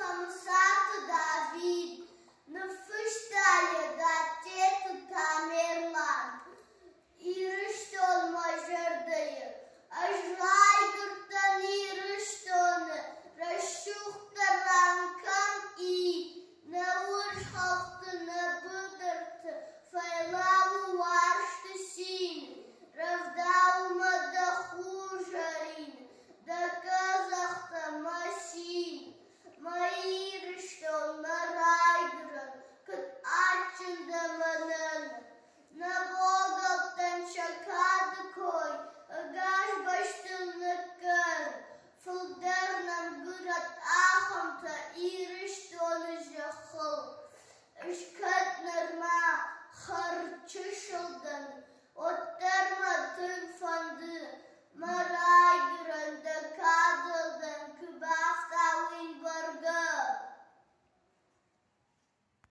Camusato David, nüfustayı gazetu tamirlan, irişt olma jırdayı, ajraydırtan irişt onu, raşuhtaran kam iyi, ne uç halktı ne bıdırtı, faylavu varştı sin, ravdavmada hujarin, da kazakta masin, mayırışt olma raydırın, kıt açında manın, ne boğdaktan şakadı koy, agaş baştını kır, fıldarnan gırat ahımta irişt onu jahıl,